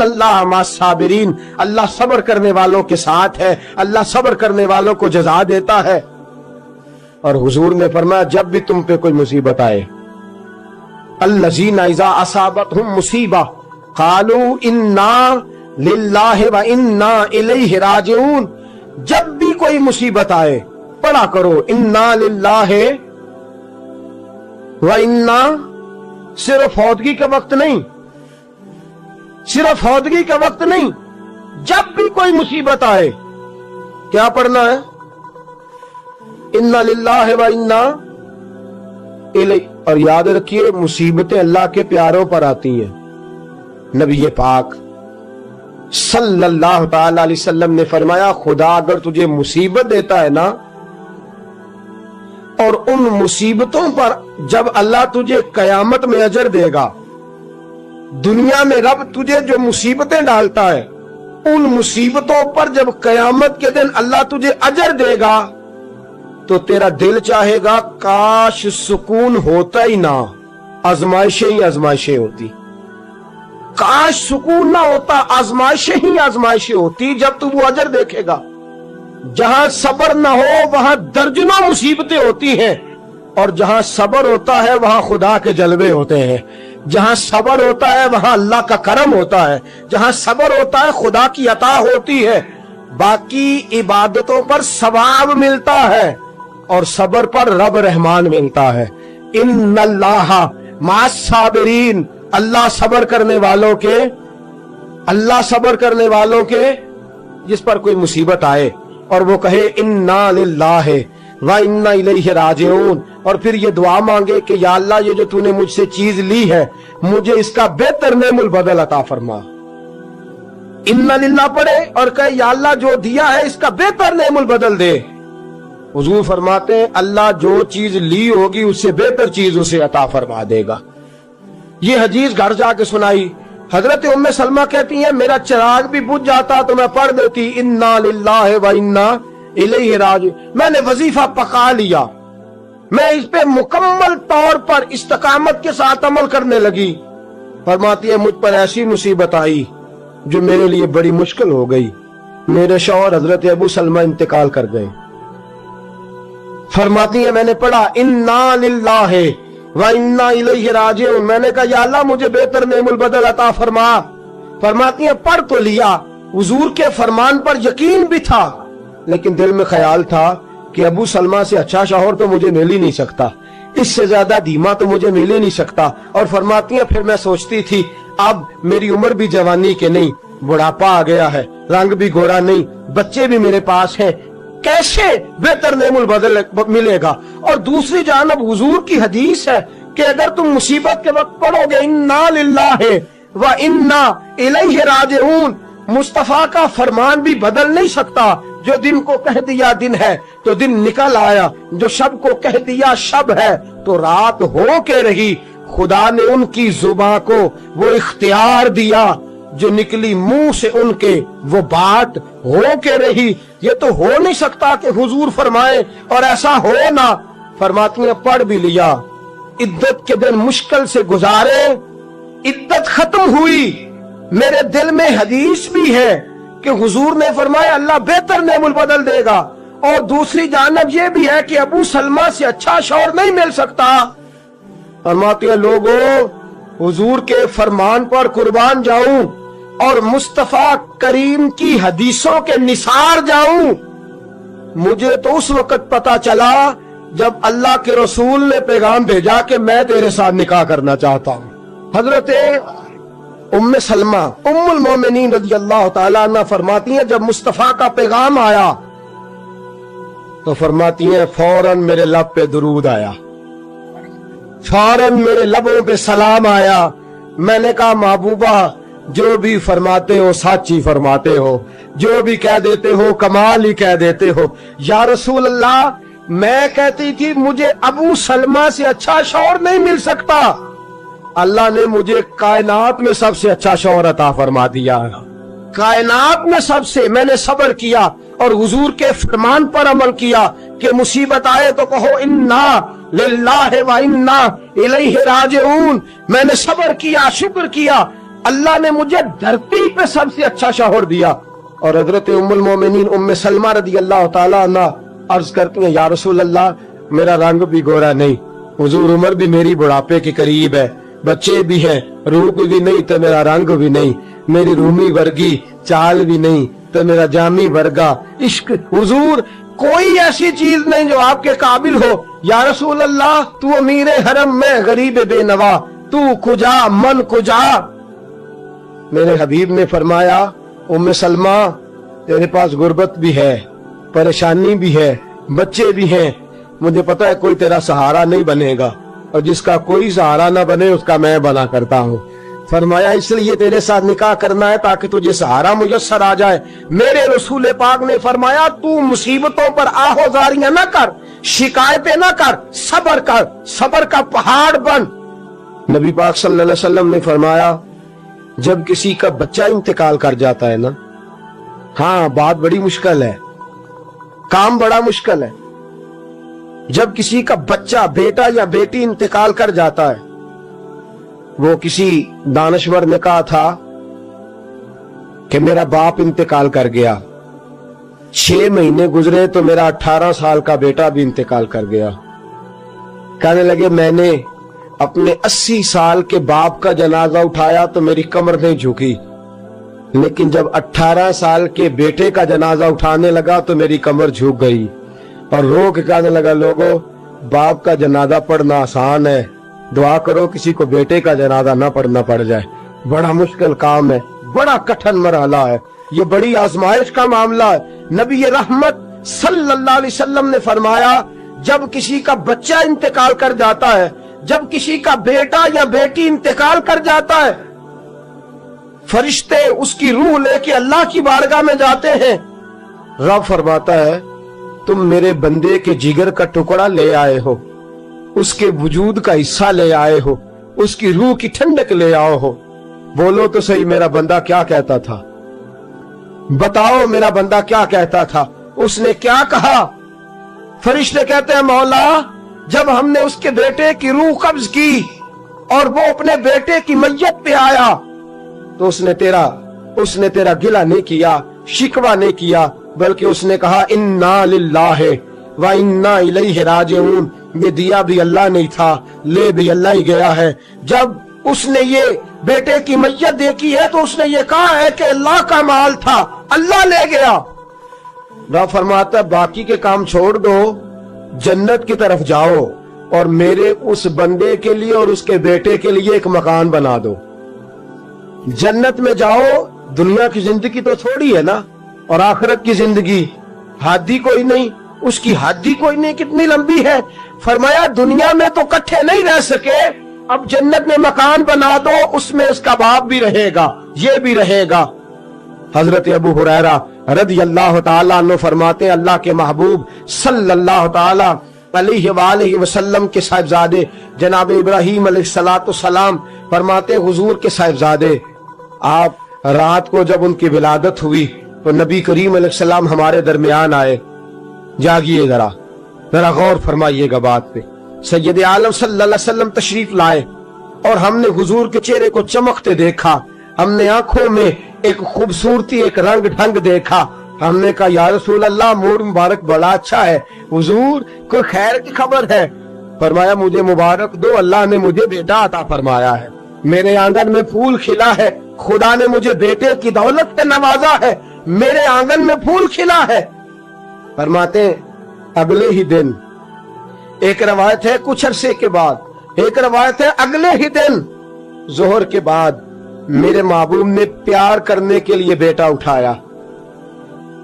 ان اللہ مع الصابرین، اللہ صبر کرنے والوں کے ساتھ ہے، اللہ صبر کرنے والوں کو جزا دیتا ہے۔ اور حضور نے فرمایا جب بھی تم پہ کوئی مصیبت آئے، الذین اذا اصابتہم مصیبہ قالوا انا للہ و انا الیہ راجعون، جب بھی کوئی مصیبت آئے پڑھا کرو انا للہ و انا، صرف فوتگی کا وقت نہیں، صرف فوتگی کا وقت نہیں، جب بھی کوئی مصیبت آئے کیا پڑھنا ہے؟ انا للہ و انا الیہ۔ اور یاد رکھیے مصیبتیں اللہ کے پیاروں پر آتی ہیں۔ نبی پاک صلی اللہ تعالی علیہ وسلم نے فرمایا خدا اگر تجھے مصیبت دیتا ہے نا، اور ان مصیبتوں پر جب اللہ تجھے قیامت میں اجر دے گا، دنیا میں رب تجھے جو مصیبتیں ڈالتا ہے ان مصیبتوں پر جب قیامت کے دن اللہ تجھے اجر دے گا تو تیرا دل چاہے گا کاش سکون ہوتا ہی نہ، آزمائشیں ہی آزمائشیں ہوتی، کاش سکون نہ ہوتا، آزمائشیں ہی آزمائشیں ہوتی۔ جب تو وہ اجر دیکھے گا، جہاں صبر نہ ہو وہاں درجنوں مصیبتیں ہوتی ہیں، اور جہاں صبر ہوتا ہے وہاں خدا کے جلوے ہوتے ہیں، جہاں صبر ہوتا ہے وہاں اللہ کا کرم ہوتا ہے، جہاں صبر ہوتا ہے خدا کی عطا ہوتی ہے۔ باقی عبادتوں پر ثواب ملتا ہے اور صبر پر رب رحمان ملتا ہے۔ ان اللہ مع الصابرین، اللہ صبر کرنے والوں کے، اللہ صبر کرنے والوں کے، جس پر کوئی مصیبت آئے اور وہ کہے انا للہ و انا الیہ راجعون، اور پھر یہ دعا مانگے کہ یا اللہ یہ جو تو نے مجھ سے چیز لی ہے مجھے اس کا بہتر نعم البدل عطا فرما۔ انا للہ پڑھے اور کہے یا اللہ جو دیا ہے اس کا بہتر نعم البدل دے۔ حضور فرماتے ہیں اللہ جو چیز لی ہوگی اس سے بہتر چیز اسے عطا فرما دے گا۔ یہ حدیث گھر جا کے سنائی، حضرت ام سلمہ کہتی ہیں میرا چراغ بھی بجھ جاتا تو میں پڑھ دیتی انا للہ و انا الیہ راجعون۔ میں نے وظیفہ پکا لیا، میں اس پہ مکمل طور پر استقامت کے ساتھ عمل کرنے لگی۔ فرماتی ہے مجھ پر ایسی مصیبت آئی جو میرے لیے بڑی مشکل ہو گئی، میرے شوہر حضرت ابو سلمہ انتقال کر گئے۔ فرماتی ہے میں نے پڑھا انا للہ و انا الیہ راجعون، میں نے کہا یا اللہ مجھے بہتر نعم البدل عطا فرما۔ فرماتی ہیں پڑھ تو لیا، حضور کے فرمان پر یقین بھی تھا، لیکن دل میں خیال تھا کہ ابو سلمہ سے اچھا شوہر تو مجھے مل ہی نہیں سکتا، اس سے زیادہ دھیما تو مجھے مل ہی نہیں سکتا۔ اور فرماتی ہیں پھر میں سوچتی تھی اب میری عمر بھی جوانی کے نہیں، بڑھاپا آ گیا ہے، رنگ بھی گورا نہیں، بچے بھی میرے پاس ہیں، کیسے بہتر نعم البدل ملے گا؟ اور دوسری جانب حضور کی حدیث ہے کہ اگر تم مصیبت کے وقت پڑھو گے انا للہ و انا الیہ راجعون، مصطفیٰ کا فرمان بھی بدل نہیں سکتا۔ جو دن کو کہہ دیا دن ہے تو دن نکل آیا، جو شب کو کہہ دیا شب ہے تو رات ہو کے رہی۔ خدا نے ان کی زباں کو وہ اختیار دیا، جو نکلی منہ سے ان کے وہ بات ہو کے رہی۔ یہ تو ہو نہیں سکتا کہ حضور فرمائے اور ایسا ہو نہ۔ فرماتی ہیں پڑھ بھی لیا، عدت کے دن مشکل سے گزارے، عدت ختم ہوئی، میرے دل میں حدیث بھی ہے کہ حضور نے فرمایا اللہ بہتر نعم البدل دے گا، اور دوسری جانب یہ بھی ہے کہ ابو سلمہ سے اچھا شوہر نہیں مل سکتا۔ فرماتے ہیں لوگوں حضور کے فرمان پر قربان جاؤں اور مصطفیٰ کریم کی حدیثوں کے نثار جاؤں۔ مجھے تو اس وقت پتا چلا جب اللہ کے رسول نے پیغام بھیجا کہ میں تیرے ساتھ نکاح کرنا چاہتا ہوں۔ حضرت ام سلمہ ام المومنین رضی اللہ تعالیٰ عنہ فرماتی ہیں جب مصطفیٰ کا پیغام آیا تو فرماتی ہیں فوراً میرے لب پہ درود آیا، فوراً میرے لبوں پہ سلام آیا۔ میں نے کہا محبوبہ جو بھی فرماتے ہو سچ ہی فرماتے ہو، جو بھی کہہ دیتے ہو کمال ہی کہہ دیتے ہو۔ یا رسول اللہ میں کہتی تھی مجھے ابو سلمہ سے اچھا شوہر نہیں مل سکتا، اللہ نے مجھے کائنات میں سب سے اچھا شوہر عطا فرما دیا، کائنات میں سب سے۔ میں نے صبر کیا اور حضور کے فرمان پر عمل کیا کہ مصیبت آئے تو کہو انا للہ و انا الیہ راجعون۔ میں نے صبر کیا، شکر کیا अल्लाह ने मुझे धरती पे सबसे अच्छा शौहर दिया। और हजरत उम्मुल मोमिनीन उम्मे सलमा रदी अल्लाह ताला अन्हा अर्ज करती हैं, या रसूल अल्लाह, मेरा रंग भी गोरा नहीं, हुजूर उम्र भी मेरी बुढ़ापे के करीब है, बच्चे भी हैं, रूप भी नहीं तो मेरा रंग भी नहीं, मेरी रूमी वर्गी चाल भी नहीं तो मेरा जामी वर्गा इश्क, हुजूर कोई ऐसी चीज नहीं जो आपके काबिल हो। या रसूल अल्लाह, तू अमीर हरम में गरीब बेनवा, तू कुजा मन कुजा। मेरे हबीब ने फरमाया, उम्मे सलमा, तेरे पास गुर्बत भी है, परेशानी भी है, बच्चे भी हैं, मुझे पता है कोई तेरा सहारा नहीं बनेगा, और जिसका कोई सहारा ना बने उसका मैं बना करता हूँ। फरमाया इसलिए तेरे साथ निकाह करना है ताकि तुझे सहारा मुयस्सर आ जाए। मेरे रसूल पाक ने फरमाया, तू मुसीबतों पर आहोजारियां ना कर, शिकायतें ना कर, सब्र कर, सब्र का पहाड़ बन। नबी पाक सल्लल्लाहु अलैहि वसल्लम ने फरमाया, जब किसी का बच्चा इंतकाल कर जाता है ना, हाँ बात बड़ी मुश्किल है, काम बड़ा मुश्किल है। जब किसी का बच्चा, बेटा या बेटी इंतकाल कर जाता है, वो किसी दानश्वर ने कहा था कि मेरा बाप इंतकाल कर गया, 6 महीने गुजरे तो मेरा 18 साल का बेटा भी इंतकाल कर गया। कहने लगे मैंने अपने 80 साल के बाप का जनाजा उठाया तो मेरी कमर नहीं झुकी, लेकिन जब 18 साल के बेटे का जनाजा उठाने लगा तो मेरी कमर झुक गई। और रो के कहने लगा, लोगों, बाप का जनाजा पढ़ना आसान है, दुआ करो किसी को बेटे का जनाजा ना पढ़ना पड़ जाए। बड़ा मुश्किल काम है, बड़ा कठिन मरहला है, ये बड़ी आजमाइश का मामला है। नबी रहमत सल्लल्लाहु अलैहि वसल्लम ने फरमाया, जब किसी का बच्चा इंतकाल कर जाता है, जब किसी का बेटा या बेटी इंतकाल कर जाता है, फरिश्ते उसकी रूह लेके अल्लाह की बारगाह में जाते हैं। रब फरमाता है, तुम मेरे बंदे के जिगर का टुकड़ा ले आए हो, उसके वजूद का हिस्सा ले आए हो, उसकी रूह की ठंडक ले आओ हो। बोलो तो सही, मेरा बंदा क्या कहता था? बताओ मेरा बंदा क्या कहता था? उसने क्या कहा? फरिश्ते कहते हैं, मौला, जब हमने उसके बेटे की रूह कब्ज की और वो अपने बेटे की मैयत पे आया तो उसने तेरा गिला नहीं किया, शिकवा नहीं किया, बल्कि उसने कहा, इन्ना लिल्लाहि व इन्ना इलैहि राजिऊन। ये दिया भी अल्लाह नहीं था, ले भी अल्लाह ही गया है। जब उसने ये बेटे की मैयत देखी है तो उसने ये कहा है कि अल्लाह का माल था, अल्लाह ले गया। रब फरमाता, बाकी के काम छोड़ दो, जन्नत की तरफ जाओ और मेरे उस बंदे के लिए और उसके बेटे के लिए एक मकान बना दो। जन्नत में जाओ, दुनिया की जिंदगी तो थोड़ी है ना, और आखिरत की जिंदगी हादी कोई नहीं, उसकी हादी कोई नहीं, कितनी लंबी है। फरमाया दुनिया में तो इकट्ठे नहीं रह सके, अब जन्नत में मकान बना दो, उसमें उसका बाप भी रहेगा, ये भी रहेगा। हजरत अबू हुरैरा रदियल्लाहु ताला अन्हु फरमाते हैं, अल्लाह के महबूब सल्लल्लाहु ताला अलैहि वसल्लम के साहिबजादे जनाब इब्राहीम अलैहिस्सलातु सलाम फरमाते, हुजूर के साहिबजादे, आप रात को जब उनकी विलादत हुई तो नबी करीम अलैहिस्सलाम हमारे दरमियान आए। जागिए, जरा गौर फरमाइएगा बात पे। सैयद आलम सल्लल्लाहु अलैहि वसल्लम तशरीफ लाए और हमने हुजूर के चेहरे को चमकते देखा, हमने आंखों में एक खूबसूरती, एक रंग ढंग देखा। हमने कहा, या रसूल अल्लाह, मूड मुबारक बड़ा अच्छा है, हुजूर कोई खैर की खबर है? फरमाया, मुझे मुबारक दो, अल्लाह ने मुझे बेटा अता फरमाया है, मेरे आंगन में फूल खिला है, खुदा ने मुझे बेटे की दौलत से नवाजा है, मेरे आंगन में फूल खिला है। फरमाते अगले ही दिन, एक रवायत है कुछ अरसे के बाद, एक रवायत है अगले ही दिन जोहर के बाद, मेरे महबूब ने प्यार करने के लिए बेटा उठाया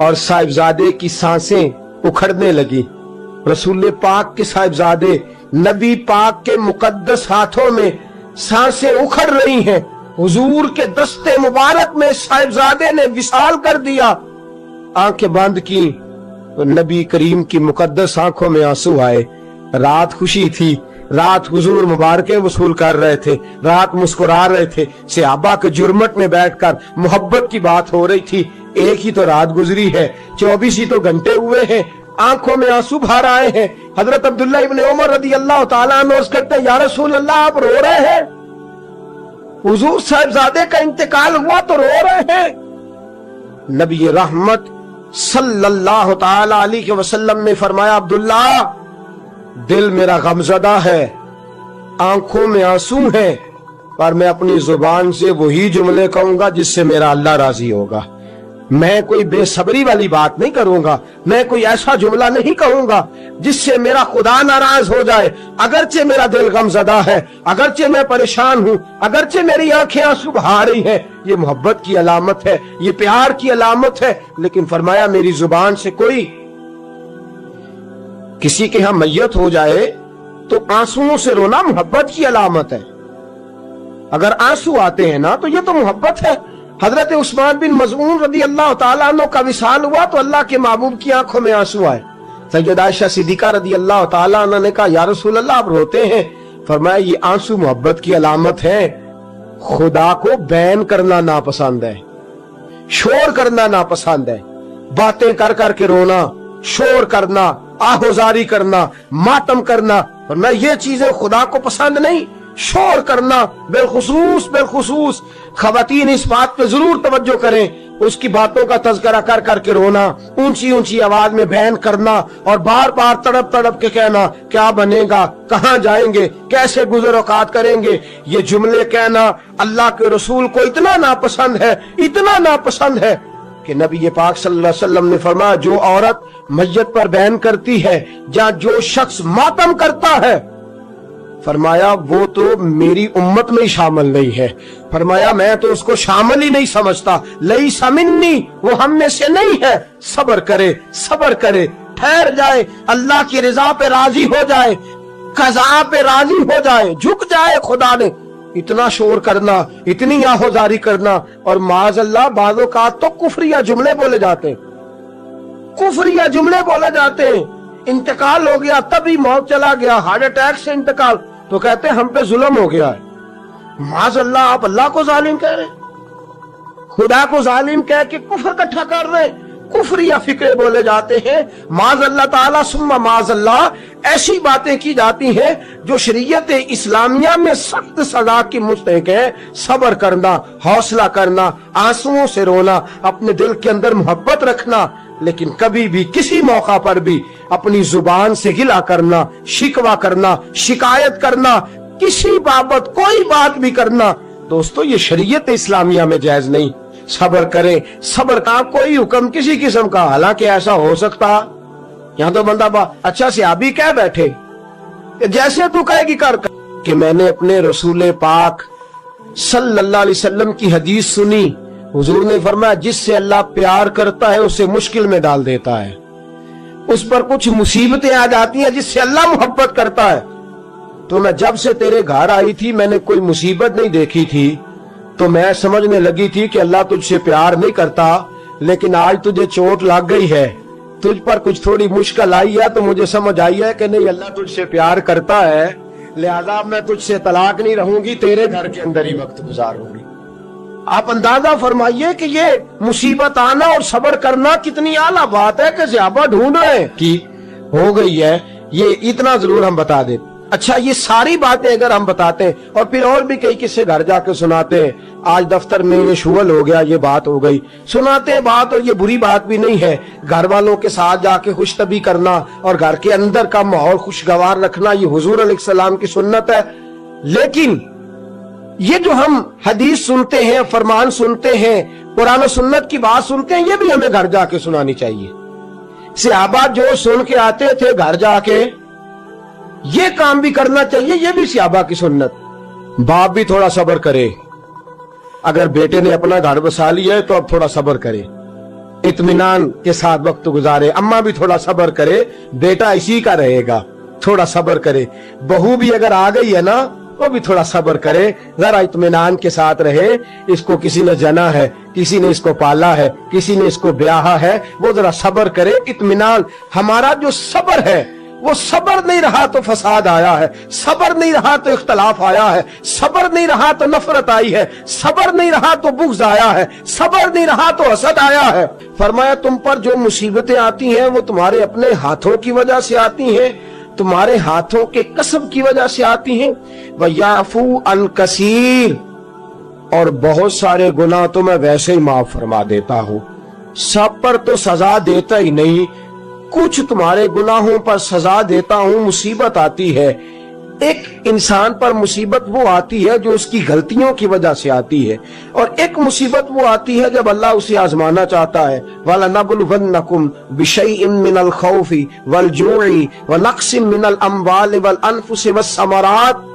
और साहिबजादे की सांसें उखड़ने लगी। रसूल पाक के साहिबजादे नबी पाक के मुकद्दस हाथों में सांसें उखड़ रही हैं। हुजूर के दस्ते मुबारक में साहिबजादे ने विसाल कर दिया। आंखें बंद की तो नबी करीम की मुकद्दस आंखों में आंसू आए। रात खुशी थी, रात हुजूर मुबारकें वसूल कर रहे थे, रात मुस्कुरा रहे थे, सहाबा के जुर्मट में बैठकर मोहब्बत की बात हो रही थी। एक ही तो रात गुजरी है, 24 ही तो घंटे हुए हैं, आंखों में आंसू भर आए हैं। हजरत अब्दुल्लाह इब्न उमर रज़ियल्लाहु ताला अन्हु अर्ज़ करते हैं, या रसूल अल्लाह, आप रो रहे हैं? हुजूर साहिबजादे का इंतकाल हुआ तो रो रहे हैं। नबी रहमत सल्लल्लाहु ताला अलैहि वसल्लम ने फरमाया, अब्दुल्ला दिल मेरा गमज़दा है, आंखों में आंसू है, पर मैं अपनी जुबान से वही जुमले कहूंगा जिससे मेरा अल्लाह राजी होगा। मैं कोई बेसब्री वाली बात नहीं करूंगा, मैं कोई ऐसा जुमला नहीं कहूंगा जिससे मेरा खुदा नाराज हो जाए। अगरचे मेरा दिल गमज़दा है, अगरचे मैं परेशान हूं, अगरचे मेरी आंखें आंसू बहा रही हैं, ये मोहब्बत की अलामत है, ये प्यार की अलामत है। लेकिन फरमाया मेरी जुबान से कोई किसी के यहां मैयत हो जाए तो आंसुओं से रोना मोहब्बत की अलामत है। अगर आंसू आते हैं ना तो ये तो मोहब्बत है। हजरत उस्मान बिन मज़ऊन रज़ी अल्लाह ताला अन्हु का विसाल हुआ तो अल्लाह के महबूब की आंखों में आंसू आए। सैयदा आयशा सिद्दीका रज़ी अल्लाह ताला अन्हा ने कहा, या रसूल अल्लाह आप रोते हैं? फरमाया ये आंसू मोहब्बत की अलामत है। खुदा को बैन करना नापसंद है, शोर करना नापसंद है, बातें कर कर के रोना, शोर करना, आहोजारी करना, मातम करना, फरमाया ये चीजें खुदा को पसंद नहीं। शोर करना, बिलखुसूस खवातीन इस बात पे जरूर तवज्जो करें, उसकी बातों का तज़किरा कर करके रोना, ऊंची ऊंची आवाज में बयान करना और बार बार तड़प तड़प के कहना क्या बनेगा, कहां जाएंगे, कैसे गुज़र औकात करेंगे, ये जुमले कहना अल्लाह के रसूल को इतना नापसंद है, इतना नापसंद है कि नबी पाक सल्लल्लाहु अलैहि वसल्लम ने फरमाया जो औरत मैयत पर बयान करती है या जो शख्स मातम करता है, फरमाया वो तो मेरी उम्मत में ही शामिल नहीं है। फरमाया मैं तो उसको शामिल ही नहीं समझता, लई समिन्नी, वो हम में से नहीं है। सब्र करे, ठहर जाए, अल्लाह की रजा पे राजी हो जाए, कज़ा पे राजी हो जाए, झुक जाए खुदा ने। इतना शोर करना, इतनी आहोजारी करना, और माज़अल्लाह बाज़ों का तो कुफरिया जुमले बोले जाते हैं, कुफरिया जुमले बोले जाते हैं। इंतकाल हो गया, तभी मौत चला गया, हार्ट अटैक से इंतकाल, तो कहते हैं हम पे जुल्म हो गया है। माज़अल्लाह आप अल्लाह को जालिम कह रहे, खुदा को जालिम कह के कुफर इकट्ठा कर रहे, कुफरिया फिक्रे बोले जाते हैं। माज़अल्लाह ताला सुम्मा माज़अल्लाह ऐसी बातें की जाती हैं जो शरीयत इस्लामिया में सख्त सजा की मुस्तहिक है। सब्र करना, हौसला करना, आंसुओं से रोना, अपने दिल के अंदर मोहब्बत रखना, लेकिन कभी भी किसी मौका पर भी अपनी जुबान से गिला करना, शिकवा करना, शिकायत करना, किसी बाबत कोई बात भी करना, दोस्तों ये शरीयत इस्लामिया में जायज नहीं। सब्र करें, सब्र का कोई हुक्म किसी किस्म का, हालांकि ऐसा हो सकता यहाँ तो बंदा अच्छा से अभी कह बैठे जैसे तू कहेगी कर कि मैंने अपने रसूल पाक सल्लल्लाहु अलैहि वसल्लम की हदीस सुनी, हुजूर ने फरमाया जिससे अल्लाह प्यार करता है उसे मुश्किल में डाल देता है, उस पर कुछ मुसीबतें आ जाती हैं जिससे अल्लाह मोहब्बत करता है। तो मैं जब से तेरे घर आई थी मैंने कोई मुसीबत नहीं देखी थी, तो मैं समझने लगी थी कि अल्लाह तुझसे प्यार नहीं करता, लेकिन आज तुझे चोट लग गई है, तुझ पर कुछ थोड़ी मुश्किल आई है, तो मुझे समझ आई है कि नहीं अल्लाह तुझसे प्यार करता है, लिहाजा मैं तुझसे तलाक नहीं रहूंगी, तेरे घर के अंदर ही वक्त गुजारूंगी। आप अंदाजा फरमाइए कि ये मुसीबत आना और सब्र करना कितनी आला बात है कि ज़्यादा ढूंढ रहे कि हो गई है। ये इतना जरूर हम बता दें। अच्छा ये सारी बातें अगर हम बताते हैं और फिर और भी कई किस्से घर जाके सुनाते हैं, आज दफ्तर में ये शुगल हो गया, ये बात हो गई, सुनाते हैं बात, और ये बुरी बात भी नहीं है। घर वालों के साथ जाके खुशतबी करना और घर के अंदर का माहौल खुशगवार रखना, ये हुजूर अलैहिस्सलाम की सुन्नत है। लेकिन ये जो हम हदीस सुनते हैं, फरमान सुनते हैं, कुरान और सुन्नत की बात सुनते हैं, ये भी हमें घर जाके सुनानी चाहिए। सहाबा जो सुन के आते थे घर जाके ये काम भी करना चाहिए, ये भी सहाबा की सुन्नत। बाप भी थोड़ा सब्र करे, अगर बेटे ने अपना घर बसा लिया है तो अब थोड़ा सब्र करे, इत्मीनान के साथ वक्त गुजारे। अम्मा भी थोड़ा सब्र करे, बेटा इसी का रहेगा, थोड़ा सब्र करे। बहू भी अगर आ गई है ना वो भी थोड़ा सब्र करे, जरा इत्मीनान के साथ रहे। इसको किसी ने जना है, किसी ने इसको पाला है, किसी ने इसको ब्याहा है, वो जरा सब्र करे, इत्मीनान। हमारा जो सब्र है वो सब्र नहीं रहा तो फसाद आया है, सब्र नहीं रहा तो इख्तलाफ आया है, सब्र नहीं रहा तो नफरत आई है, सब्र नहीं रहा तो बुग़्ज़ आया है, सब्र नहीं रहा तो हसद आया है। फरमाया तुम पर जो मुसीबतें आती हैं वो तुम्हारे अपने हाथों की वजह से आती हैं, तुम्हारे हाथों के कसब की वजह से आती हैं। वयाफू अन कसीर, اور بہت سارے گناہ تو میں ویسے ہی معاف فرما دیتا ہوں، سب پر تو سزا دیتا ہی نہیں، کچھ تمہارے گناہوں پر سزا دیتا ہوں۔ مصیبت آتی ہے، ایک انسان پر مصیبت وہ آتی ہے جو اس کی غلطیوں کی وجہ سے آتی ہے، اور ایک مصیبت وہ آتی ہے جب اللہ اسے آزمانا چاہتا ہے۔ وَلَنَبْلُوَنَّكُمْ بِشَيْءٍ مِّنَ الْخَوْفِ وَالْجُوعِ وَنَقْصٍ مِّنَ الْأَمْوَالِ وَالْأَنفُسِ وَالثَّمَرَاتِ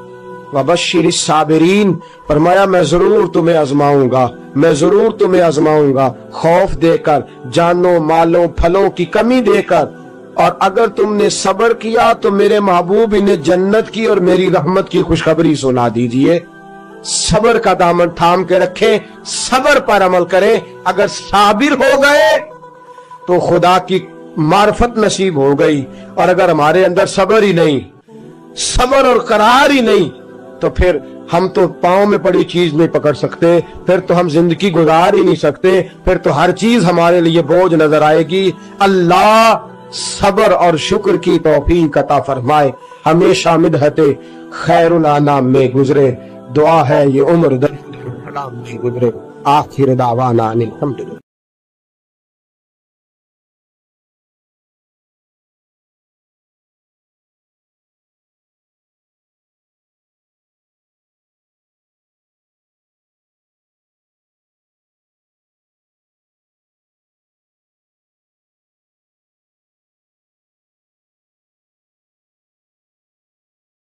وَبَشِّرِ الصَّابِرِينَ۔ فرمایا میں ضرور تمہیں آزماؤں گا، میں ضرور تمہیں آزماؤں گا، خوف دے کر، جانوں مالوں پھلوں کی کمی دے کر، اور اگر تم نے صبر کیا تو میرے محبوب انہیں جنت کی اور میری رحمت کی خوشخبری سنا دیجئے۔ صبر کا دامن تھام کے رکھیں، صبر پر عمل کریں، اگر صابر ہو گئے تو خدا کی معرفت نصیب ہو گئی، اور اگر ہمارے اندر صبر ہی نہیں، صبر اور قرار ہی نہیں، تو پھر ہم تو پاؤں میں پڑی چیز نہیں پکڑ سکتے، پھر تو ہم زندگی گزار ہی نہیں سکتے، پھر تو ہر چیز ہمارے لیے بوجھ نظر آئے گی۔ اللہ صبر اور شکر کی توفیق عطا فرمائے، ہمیشہ مدحت خیر الانام میں گزرے، دعا ہے یہ عمر درود السلام میں گزرے۔ آخر دعوانا الحمدللہ۔